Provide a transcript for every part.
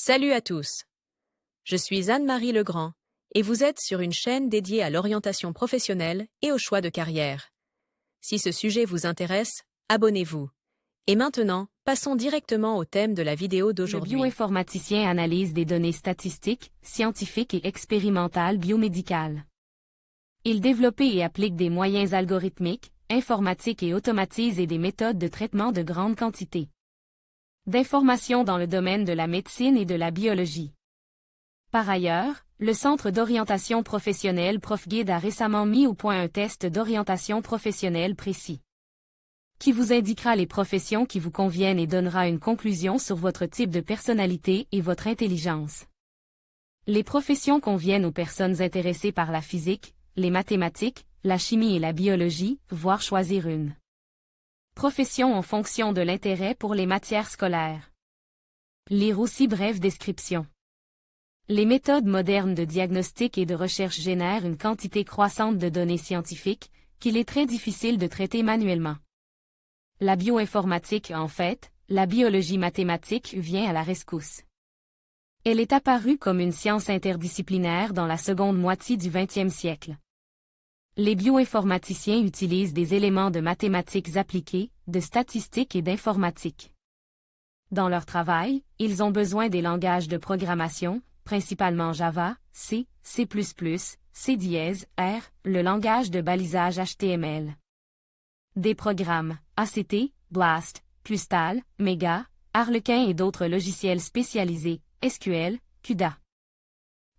Salut à tous. Je suis Anne-Marie Legrand et vous êtes sur une chaîne dédiée à l'orientation professionnelle et au choix de carrière. Si ce sujet vous intéresse, abonnez-vous. Et maintenant, passons directement au thème de la vidéo Le d'aujourd'hui. bioinformaticien analyse des données statistiques, scientifiques et expérimentales biomédicales. Il développe et applique des moyens algorithmiques, informatiques et automatise des méthodes de traitement de grande quantité d'informations dans le domaine de la médecine et de la biologie. Par ailleurs, le Centre d'orientation professionnelle ProfGuide a récemment mis au point un test d'orientation professionnelle précis, qui vous indiquera les professions qui vous conviennent et donnera une conclusion sur votre type de personnalité et votre intelligence. Les professions conviennent aux personnes intéressées par la physique, les mathématiques, la chimie et la biologie, voire choisir une profession en fonction de l'intérêt pour les matières scolaires. Lire aussi brève description. Les méthodes modernes de diagnostic et de recherche génèrent une quantité croissante de données scientifiques, qu'il est très difficile de traiter manuellement. La bioinformatique, en fait, la biologie mathématique vient à la rescousse. Elle est apparue comme une science interdisciplinaire dans la seconde moitié du XXe siècle. Les bioinformaticiens utilisent des éléments de mathématiques appliquées, de statistiques et d'informatique. Dans leur travail, ils ont besoin des langages de programmation, principalement Java, C, C++, C#, R, le langage de balisage HTML. Des programmes, ACT, Blast, Clustal, Mega, Harlequin et d'autres logiciels spécialisés, SQL, CUDA.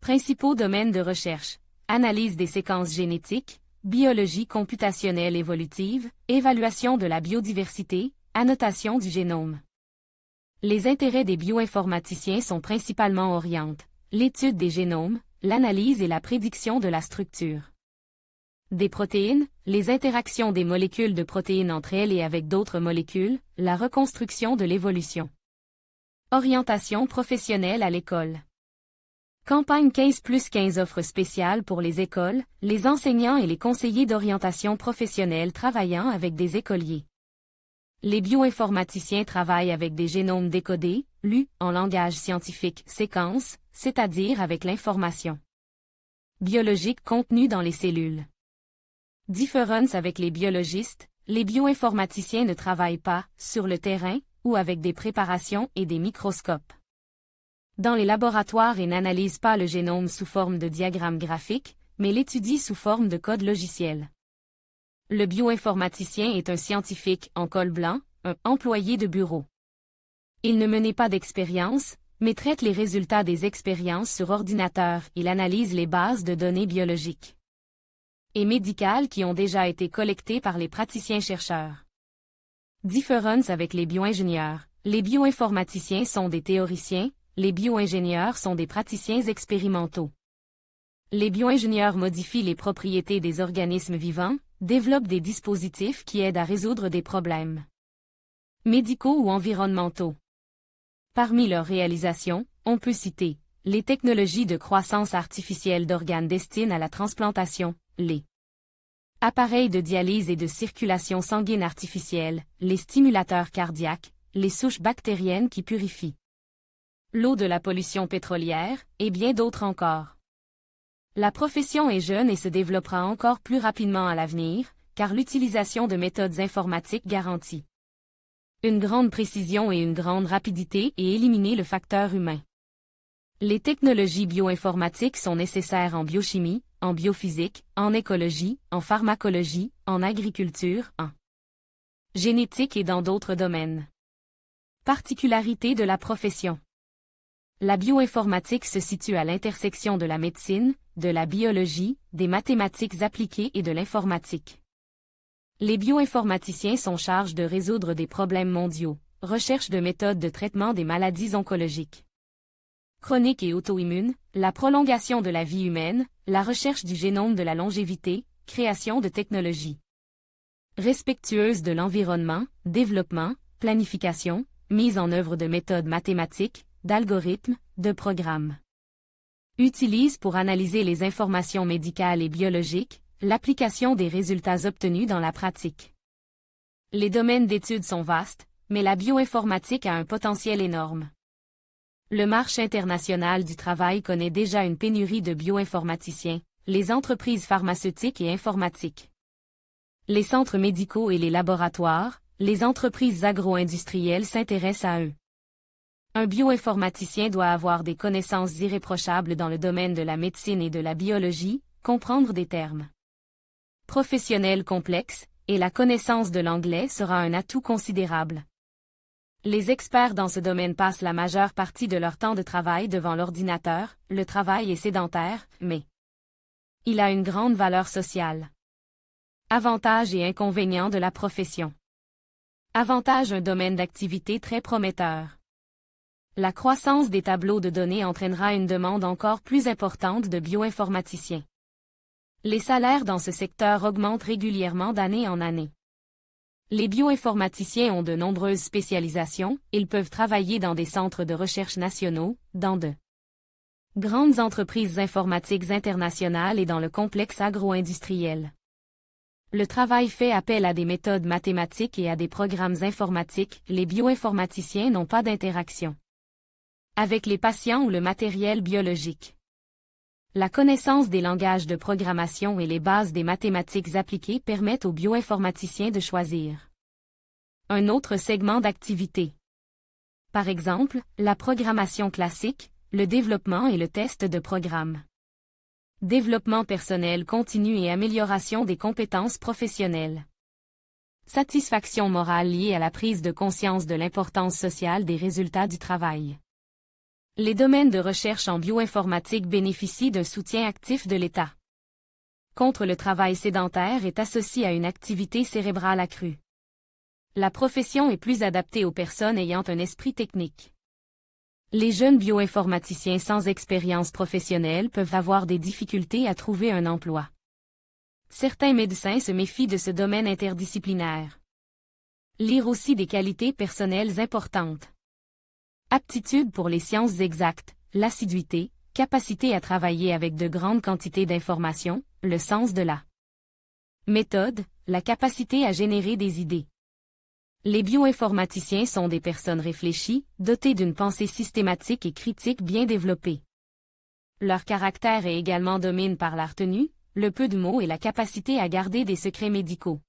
Principaux domaines de recherche: analyse des séquences génétiques, biologie computationnelle évolutive, évaluation de la biodiversité, annotation du génome. Les intérêts des bioinformaticiens sont principalement orientés: l'étude des génomes, l'analyse et la prédiction de la structure des protéines, les interactions des molécules de protéines entre elles et avec d'autres molécules, la reconstruction de l'évolution. Orientation professionnelle à l'école. Campagne 15+15 offre spéciales pour les écoles, les enseignants et les conseillers d'orientation professionnelle travaillant avec des écoliers. Les bioinformaticiens travaillent avec des génomes décodés, lus, en langage scientifique, séquences, c'est-à-dire avec l'information biologique contenue dans les cellules. Différence avec les biologistes, les bioinformaticiens ne travaillent pas, sur le terrain, ou avec des préparations et des microscopes dans les laboratoires et n'analysent pas le génome sous forme de diagrammes graphiques, mais l'étudient sous forme de code logiciel. Le bioinformaticien est un scientifique en col blanc, un employé de bureau. Il ne menait pas d'expérience, mais traite les résultats des expériences sur ordinateur. Il analyse les bases de données biologiques et médicales qui ont déjà été collectées par les praticiens-chercheurs. Différence avec les bioingénieurs. Les bioinformaticiens sont des théoriciens, les bioingénieurs sont des praticiens expérimentaux. Les bioingénieurs modifient les propriétés des organismes vivants, développent des dispositifs qui aident à résoudre des problèmes médicaux ou environnementaux. Parmi leurs réalisations, on peut citer les technologies de croissance artificielle d'organes destinées à la transplantation, les appareils de dialyse et de circulation sanguine artificielle, les stimulateurs cardiaques, les souches bactériennes qui purifient l'eau de la pollution pétrolière, et bien d'autres encore. La profession est jeune et se développera encore plus rapidement à l'avenir, car l'utilisation de méthodes informatiques garantit une grande précision et une grande rapidité et éliminer le facteur humain. Les technologies bioinformatiques sont nécessaires en biochimie, en biophysique, en écologie, en pharmacologie, en agriculture, en génétique et dans d'autres domaines. Particularité de la profession. La bioinformatique se situe à l'intersection de la médecine, de la biologie, des mathématiques appliquées et de l'informatique. Les bioinformaticiens sont chargés de résoudre des problèmes mondiaux, recherche de méthodes de traitement des maladies oncologiques, chroniques et auto-immunes, la prolongation de la vie humaine, la recherche du génome de la longévité, création de technologies respectueuses de l'environnement, développement, planification, mise en œuvre de méthodes mathématiques, d'algorithmes, de programmes. Utilise pour analyser les informations médicales et biologiques, l'application des résultats obtenus dans la pratique. Les domaines d'études sont vastes, mais la bioinformatique a un potentiel énorme. Le marché international du travail connaît déjà une pénurie de bioinformaticiens, les entreprises pharmaceutiques et informatiques, les centres médicaux et les laboratoires, les entreprises agro-industrielles s'intéressent à eux. Un bioinformaticien doit avoir des connaissances irréprochables dans le domaine de la médecine et de la biologie, comprendre des termes professionnels complexes, et la connaissance de l'anglais sera un atout considérable. Les experts dans ce domaine passent la majeure partie de leur temps de travail devant l'ordinateur, le travail est sédentaire, mais il a une grande valeur sociale. Avantages et inconvénients de la profession. Avantage: un domaine d'activité très prometteur. La croissance des tableaux de données entraînera une demande encore plus importante de bioinformaticiens. Les salaires dans ce secteur augmentent régulièrement d'année en année. Les bioinformaticiens ont de nombreuses spécialisations, ils peuvent travailler dans des centres de recherche nationaux, dans de grandes entreprises informatiques internationales et dans le complexe agro-industriel. Le travail fait appel à des méthodes mathématiques et à des programmes informatiques, les bioinformaticiens n'ont pas d'interaction avec les patients ou le matériel biologique. La connaissance des langages de programmation et les bases des mathématiques appliquées permettent aux bioinformaticiens de choisir un autre segment d'activité. Par exemple, la programmation classique, le développement et le test de programmes. Développement personnel continu et amélioration des compétences professionnelles. Satisfaction morale liée à la prise de conscience de l'importance sociale des résultats du travail. Les domaines de recherche en bioinformatique bénéficient d'un soutien actif de l'État. Contre le travail sédentaire est associé à une activité cérébrale accrue. La profession est plus adaptée aux personnes ayant un esprit technique. Les jeunes bioinformaticiens sans expérience professionnelle peuvent avoir des difficultés à trouver un emploi. Certains médecins se méfient de ce domaine interdisciplinaire. Lire aussi des qualités personnelles importantes. Aptitude pour les sciences exactes, l'assiduité, capacité à travailler avec de grandes quantités d'informations, le sens de la méthode, la capacité à générer des idées. Les bioinformaticiens sont des personnes réfléchies, dotées d'une pensée systématique et critique bien développée. Leur caractère est également dominé par la retenue, le peu de mots et la capacité à garder des secrets médicaux.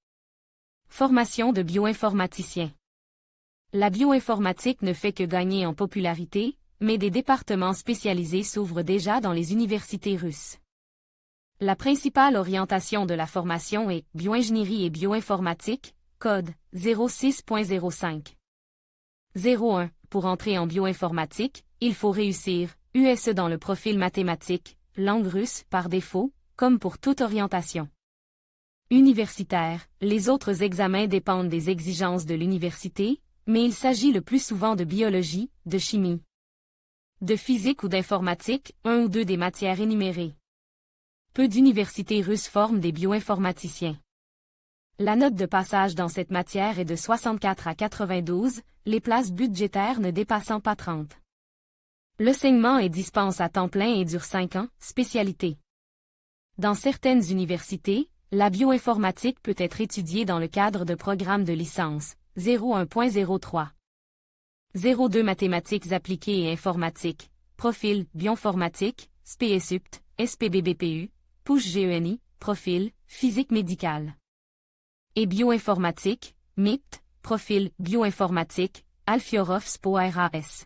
Formation de bioinformaticiens. La bioinformatique ne fait que gagner en popularité, mais des départements spécialisés s'ouvrent déjà dans les universités russes. La principale orientation de la formation est bioingénierie et bioinformatique, code 06.05. 01. Pour entrer en bioinformatique, il faut réussir USE dans le profil mathématique, langue russe par défaut, comme pour toute orientation universitaire. Les autres examens dépendent des exigences de l'université, mais il s'agit le plus souvent de biologie, de chimie, de physique ou d'informatique, un ou deux des matières énumérées. Peu d'universités russes forment des bioinformaticiens. La note de passage dans cette matière est de 64 à 92, les places budgétaires ne dépassant pas 30. L'enseignement est dispense à temps plein et dure 5 ans, spécialité. Dans certaines universités, la bioinformatique peut être étudiée dans le cadre de programmes de licence, 01.03. 02 Mathématiques appliquées et informatique, profil, bioinformatique, SPSUPT, SPBBPU, PUSH-GENI, profil, physique médicale. Et bioinformatique, MIPT, profil, bioinformatique, Alfiorov SPO RAS.